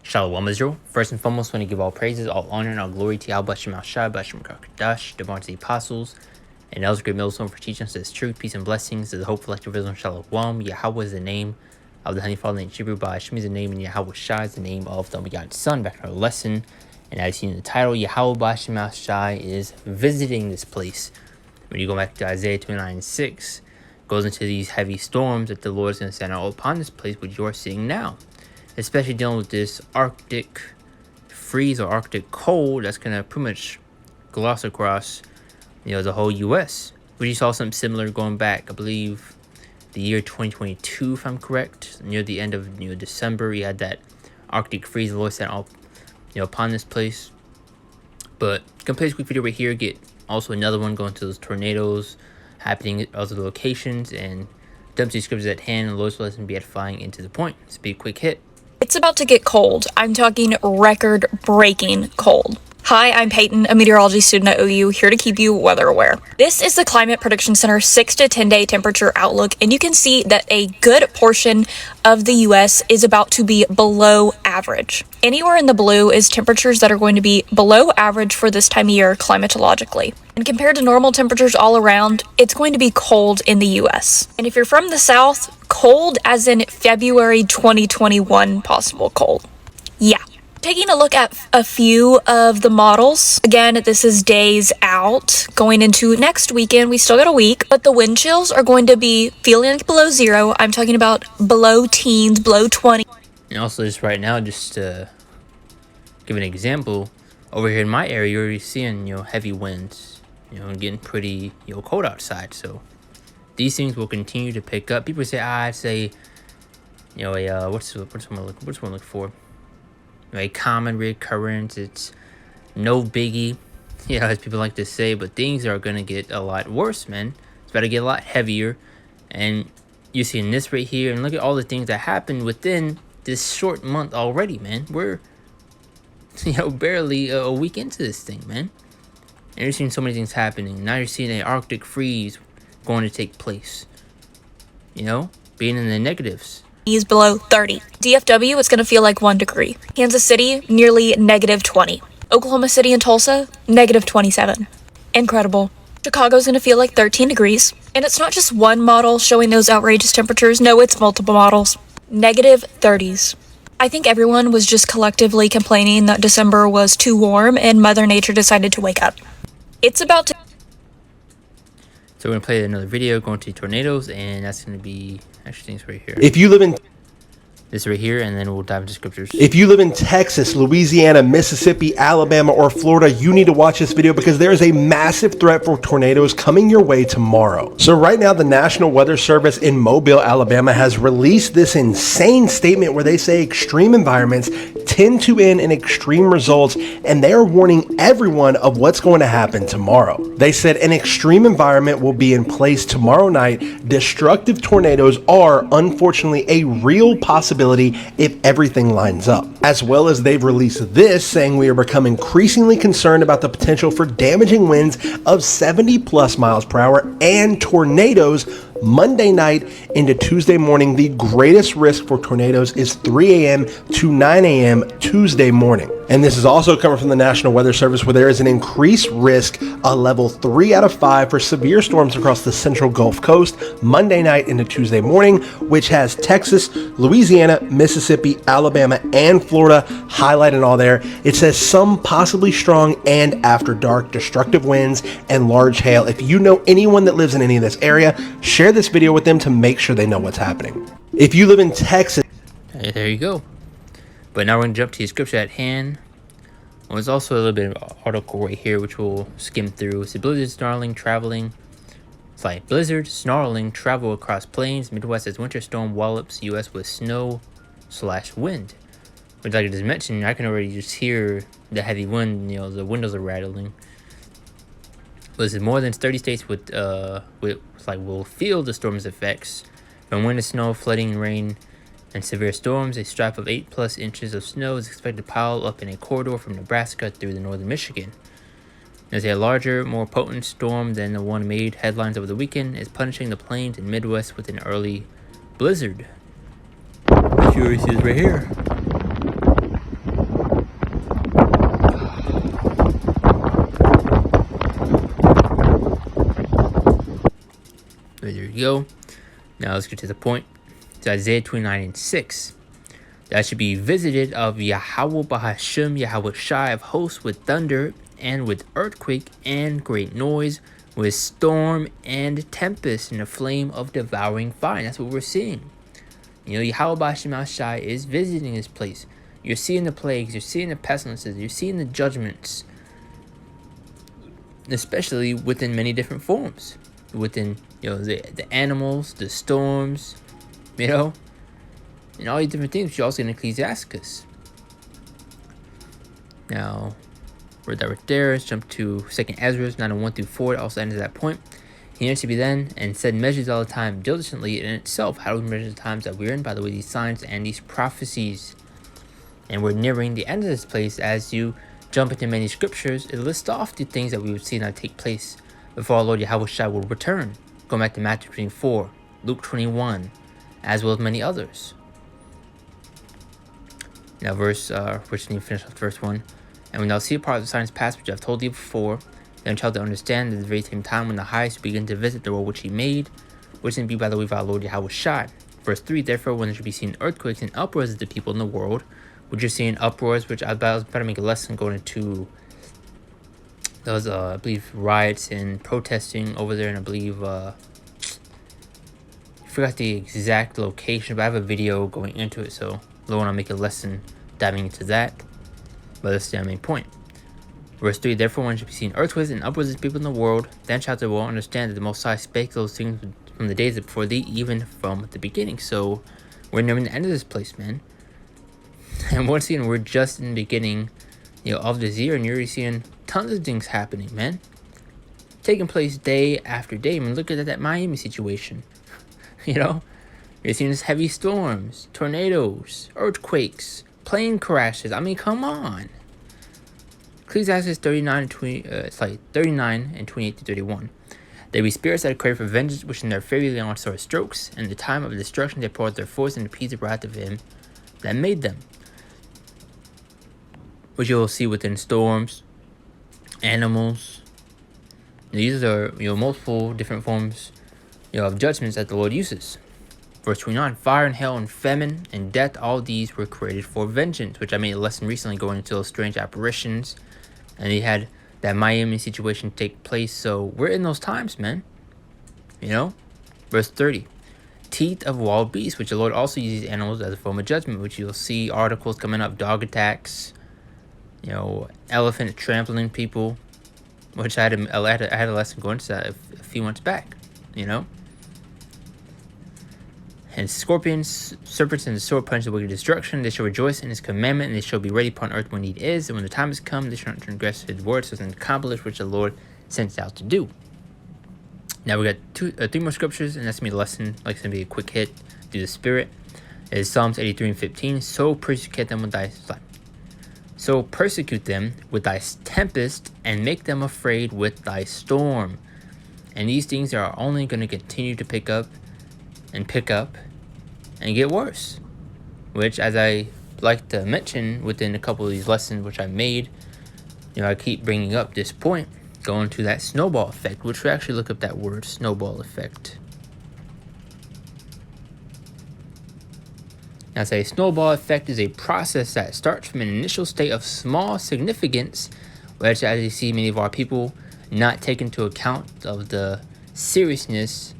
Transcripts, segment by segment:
Shalom Israel. First and foremost, I want to give all praises, all honor, and all glory to Yahweh Shem Shai, Bashem Kakadash, the Barnes of the Apostles, and El's great millstone for teaching us this truth, peace, and blessings to the hope of of Israel. Shalom. Yahweh is the name of the Honey Father in Hebrew, by Hashem is the name, and Yahweh Shai is the name of the begotten Son. Back to our lesson, and as seen in the title, Yahweh Bashem Shai is visiting this place. When you go back to Isaiah 29:6, goes into these heavy storms that the Lord is going to send out upon this place, which you are seeing now. Especially dealing with this Arctic freeze or Arctic cold that's going to pretty much gloss across, the whole U.S. We saw something similar going back, I believe, the year 2022, if I'm correct. Near the end of December, you had that Arctic freeze the Lord sent out, upon this place. But complete quick video right here. Get also another one going to those tornadoes happening at other locations, and dump these scriptures at hand, and the Lord's lesson be edifying into the point. This will be a quick hit. It's about to get cold. I'm talking record-breaking cold. Hi, I'm Peyton, a meteorology student at OU, here to keep you weather aware. This is the Climate Prediction Center 6 to 10 day temperature outlook, and you can see that a good portion of the U.S. is about to be below average. Anywhere in the blue is temperatures that are going to be below average for this time of year climatologically. And compared to normal temperatures all around, it's going to be cold in the U.S. And if you're from the South, cold as in February 2021 possible cold. Yeah. Taking a look at a few of the models. Again, this is days out. Going into next weekend, we still got a week, but the wind chills are going to be feeling like below zero. I'm talking about below teens, below 20. And also just right now, just to give an example, over here in my area, you're already seeing, heavy winds, and getting pretty, cold outside. So these things will continue to pick up. People say, I'd say, what's one look for? A common recurrence. It's no biggie, as people like to say, but things are going to get a lot worse, man. It's about to get a lot heavier. And you're seeing this right here, and look at all the things that happened within this short month already, man. We're, barely a week into this thing, man. And you're seeing so many things happening. Now you're seeing an Arctic freeze going to take place, being in the negatives. Is below 30. DFW, it's going to feel like 1 degree. Kansas City, nearly negative 20. Oklahoma City and Tulsa, negative 27. Incredible. Chicago's going to feel like 13 degrees. And it's not just one model showing those outrageous temperatures. No, it's multiple models. Negative 30s. I think everyone was just collectively complaining that December was too warm and Mother Nature decided to wake up. It's about to... So we're going to play another video going to tornadoes, and that's going to be actually things right here. If you live in this right here, and then we'll dive into scriptures. If you live in Texas, Louisiana, Mississippi, Alabama, or Florida, you need to watch this video because there is a massive threat for tornadoes coming your way tomorrow. So right now, the National Weather Service in Mobile, Alabama has released this insane statement where they say extreme environments tend to end in extreme results, and they are warning everyone of what's going to happen tomorrow. They said an extreme environment will be in place tomorrow night. Destructive tornadoes are, unfortunately, a real possibility if everything lines up. As well as they've released this saying we are becoming increasingly concerned about the potential for damaging winds of 70 plus miles per hour and tornadoes Monday night into Tuesday morning. The greatest risk for tornadoes is 3 a.m. to 9 a.m. Tuesday morning. And this is also coming from the National Weather Service, where there is an increased risk, a level 3 out of 5 for severe storms across the central Gulf Coast Monday night into Tuesday morning, which has Texas, Louisiana, Mississippi, Alabama, and Florida highlighted all there. It says some possibly strong and after dark destructive winds and large hail. If you know anyone that lives in any of this area, share this video with them to make sure they know what's happening. If you live in Texas, hey, there you go. But now we're going to jump to the scripture at hand. Well, there's also a little bit of an article right here which we'll skim through. It's blizzard snarling traveling. It's like blizzard snarling travel across plains Midwest as winter storm wallops U.S. with snow/wind. Which, like I just mentioned, I can already just hear the heavy wind. The windows are rattling. This is more than 30 states will feel the storm's effects. From wind to snow, flooding, rain, and severe storms, a stripe of 8+ inches of snow is expected to pile up in a corridor from Nebraska through the northern Michigan. There's a larger, more potent storm than the one made headlines over the weekend is punishing the plains and Midwest with an early blizzard. Sure, this is right here. we go. Now let's get to the point. It's Isaiah 29:6. That should be visited of Yahweh Bahashim, Yahweh Shai of hosts, with thunder and with earthquake and great noise, with storm and tempest and a flame of devouring fire. That's what we're seeing. Yahweh Bahashim Shai is visiting this place. You're seeing the plagues, you're seeing the pestilences, you're seeing the judgments, especially within many different forms. Within, the animals, the storms, and all these different things. You also in Ecclesiasticus. Now, read that right there. Let's jump to 2nd Ezra 9:1-4. It also ends at that point. He answered me then and said, measures all the time diligently in itself. How do we measure the times that we're in? By the way, these signs and these prophecies. And we're nearing the end of this place. As you jump into many scriptures, it lists off the things that we would see now take place before our Lord Yahweh Shai will return. Going back to Matthew 24, Luke 21, as well as many others. Now, which need to finish off verse 1. And when thou see a part of the signs past which I have told thee before, then shalt thou understand that at the very same time when the highest begin to visit the world which he made, which can be by the way of our Lord Yahweh Shai. Verse 3, therefore, when there should be seen earthquakes and uproars of the people in the world, which you're seeing uproars, which I was about to make a lesson going into those, I believe, riots and protesting over there, and I believe, I forgot the exact location, but I have a video going into it, so I don't want to make a lesson diving into that. But that's the main point. Verse 3, therefore when shall be seen earthquakes and uproars of people in the world, then shalt thou well understand that the Most High spake those things from the days before thee, even from the beginning. So we're nearing the end of this place, man. And once again, we're just in the beginning, of this year, and you're already seeing tons of things happening, man. Taking place day after day. I mean, look at that Miami situation. You're seeing this heavy storms, tornadoes, earthquakes, plane crashes. I mean, come on. Ecclesiastes 39:28-31. They be spirits that crave for vengeance, which in their fury lay on sore strokes, and in the time of destruction they pour out their force and appease the wrath of him that made them. Which you will see within storms, animals. These are multiple different forms of judgments that the Lord uses. Verse 29, fire and hail and famine and death, all these were created for vengeance, which I made a lesson recently going into those strange apparitions. And he had that Miami situation take place. So we're in those times, man. Verse 30, teeth of wild beasts, which the Lord also uses animals as a form of judgment, which you'll see articles coming up, dog attacks, elephant trampling people, which I had a lesson going into that a few months back, And scorpions, serpents, and the sword punch the wicked destruction. They shall rejoice in his commandment, and they shall be ready upon earth when need is. And when the time has come, they shall not transgress his words, so as to accomplish which the Lord sent out to do. Now we got 3 more scriptures, and that's gonna be the lesson. Like it's gonna be a quick hit through the Spirit. It is Psalms 83:15. So persecute them with thy tempest, and make them afraid with thy storm. And these things are only going to continue to pick up and get worse. Which, as I like to mention within a couple of these lessons which I made, I keep bringing up this point, going to that snowball effect, which we actually look up that word, snowball effect. Now, say snowball effect is a process that starts from an initial state of small significance, which, as you see, many of our people not take into account of the seriousness,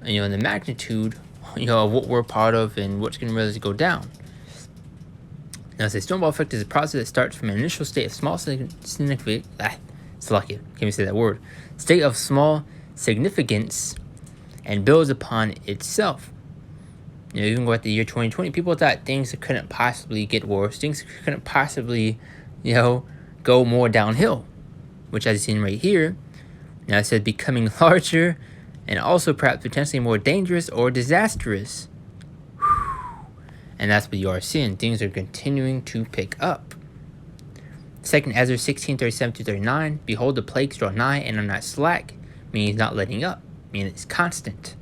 and the magnitude, of what we're part of and what's going to really go down. Now, say snowball effect is a process that starts from an initial state of small significance. It's lucky, can't even say that word. State of small significance, and builds upon itself. You can go at the year 2020. People thought things couldn't possibly get worse. Things couldn't possibly, go more downhill. Which, as you've seen right here, now it said becoming larger and also perhaps potentially more dangerous or disastrous. And that's what you are seeing. Things are continuing to pick up. 2nd Ezra 16:37-39. Behold, the plagues draw nigh and are not slack, meaning not letting up, meaning it's constant.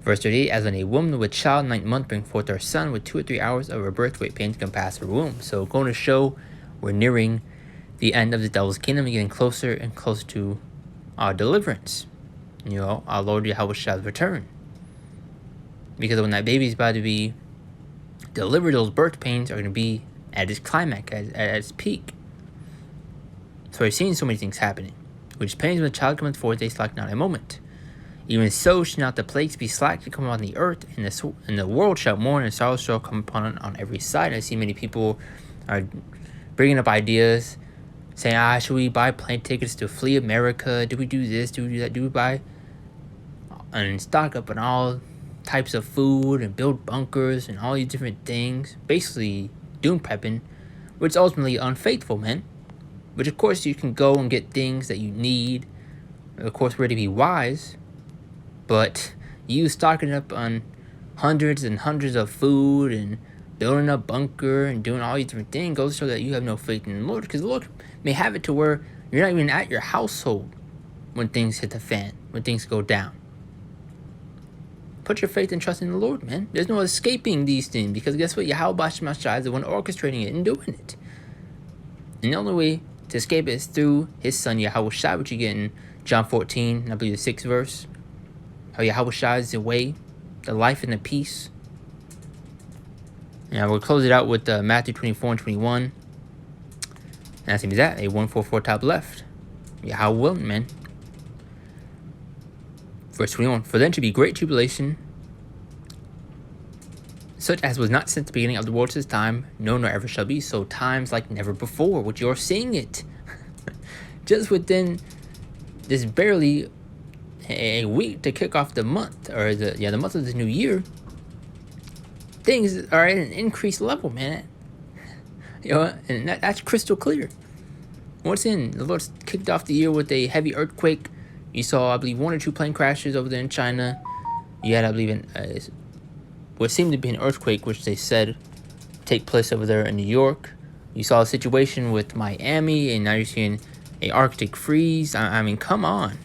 Verse 38, as when a woman with child 9th month bring forth her son with 2 or 3 hours of her birth, great pain to compass her womb. So going to show we're nearing the end of the devil's kingdom and getting closer and closer to our deliverance. our Lord Yahweh Shah's return. Because when that baby's about to be delivered, those birth pains are going to be at its climax, at its peak. So we're seeing so many things happening. Which pains when the child cometh forth, they slack not a moment. Even so should not the plagues be slack to come upon the earth, and the world shall mourn, and sorrow shall come upon it on every side. I see many people are bringing up ideas, saying, should we buy plane tickets to flee America? Do we do this? Do we do that? Do we buy and stock up on all types of food and build bunkers and all these different things? Basically, doom prepping, which is ultimately unfaithful, man. Which, of course, you can go and get things that you need. Of course, we're to be wise. But you stocking up on hundreds and hundreds of food and building a bunker and doing all these different things goes to show that you have no faith in the Lord. Because the Lord may have it to where you're not even at your household when things hit the fan, when things go down. Put your faith and trust in the Lord, man. There's no escaping these things. Because guess what? Yahweh Shah is the one orchestrating it and doing it. And the only way to escape it is through his son, Yahweh Shah, which you get in John 14, I believe the 6th verse. How Yahweh Shah is the way, the life, and the peace. Now we'll close it out with Matthew 24 and 21. And that's going to be that. A 144 top left. Yahweh willing, man. Verse 21. For then to be great tribulation, such as was not since the beginning of the world to this time, no, nor ever shall be. So times like never before, which you're seeing it. Just within this barely a week to kick off the month, or the month of the new year, things are at an increased level, man. And that's crystal clear. Once in, the Lord kicked off the year with a heavy earthquake. You saw, I believe, 1 or 2 plane crashes over there in China. You had, I believe, what seemed to be an earthquake, which they said take place over there in New York. You saw a situation with Miami, and now you're seeing a Arctic freeze. I mean, come on.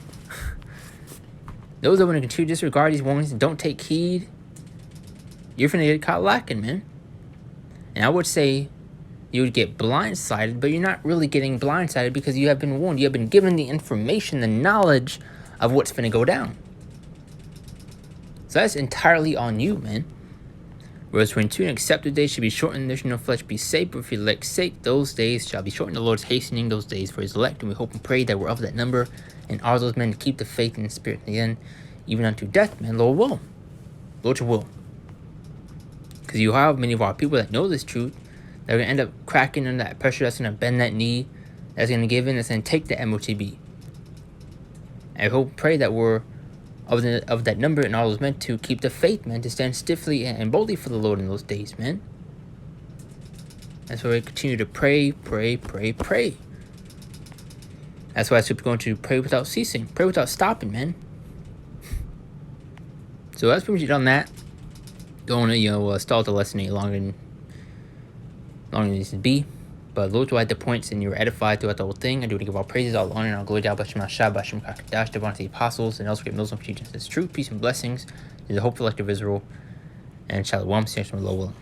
Those that want to continue to disregard these warnings and don't take heed, you're going to get caught lacking, man. And I would say you would get blindsided, but you're not really getting blindsided because you have been warned. You have been given the information, the knowledge of what's going to go down. So that's entirely on you, man. Verse 22, and accepted days should be shortened, there shall no flesh be saved, but for your elect's sake, those days shall be shortened. The Lord's hastening those days for his elect, and we hope and pray that we're of that number, and are those men to keep the faith and the spirit in the end, even unto death, man. Lord will. Lord will. Because you have many of our people that know this truth, they're going to end up cracking under that pressure, that's going to bend that knee, that's going to give in, that's going to take the MOTB. And I hope and pray that we're of that number and all those men to keep the faith, man, to stand stiffly and boldly for the Lord in those days, man. That's why we continue to pray. That's why we're going to pray without ceasing, pray without stopping, man. So that's pretty much it on that. Don't want to stall the lesson any longer than it needs to be. But Lord, to add the points and you were edified throughout the whole thing. I do want to give all praises, all honor, and all glory to Yahweh Shah, Bashim Kakadash, the the apostles, and else great Muslim for teaching us truth, peace, and blessings to the hopeful elect of Israel. And Shalom, Lord willing.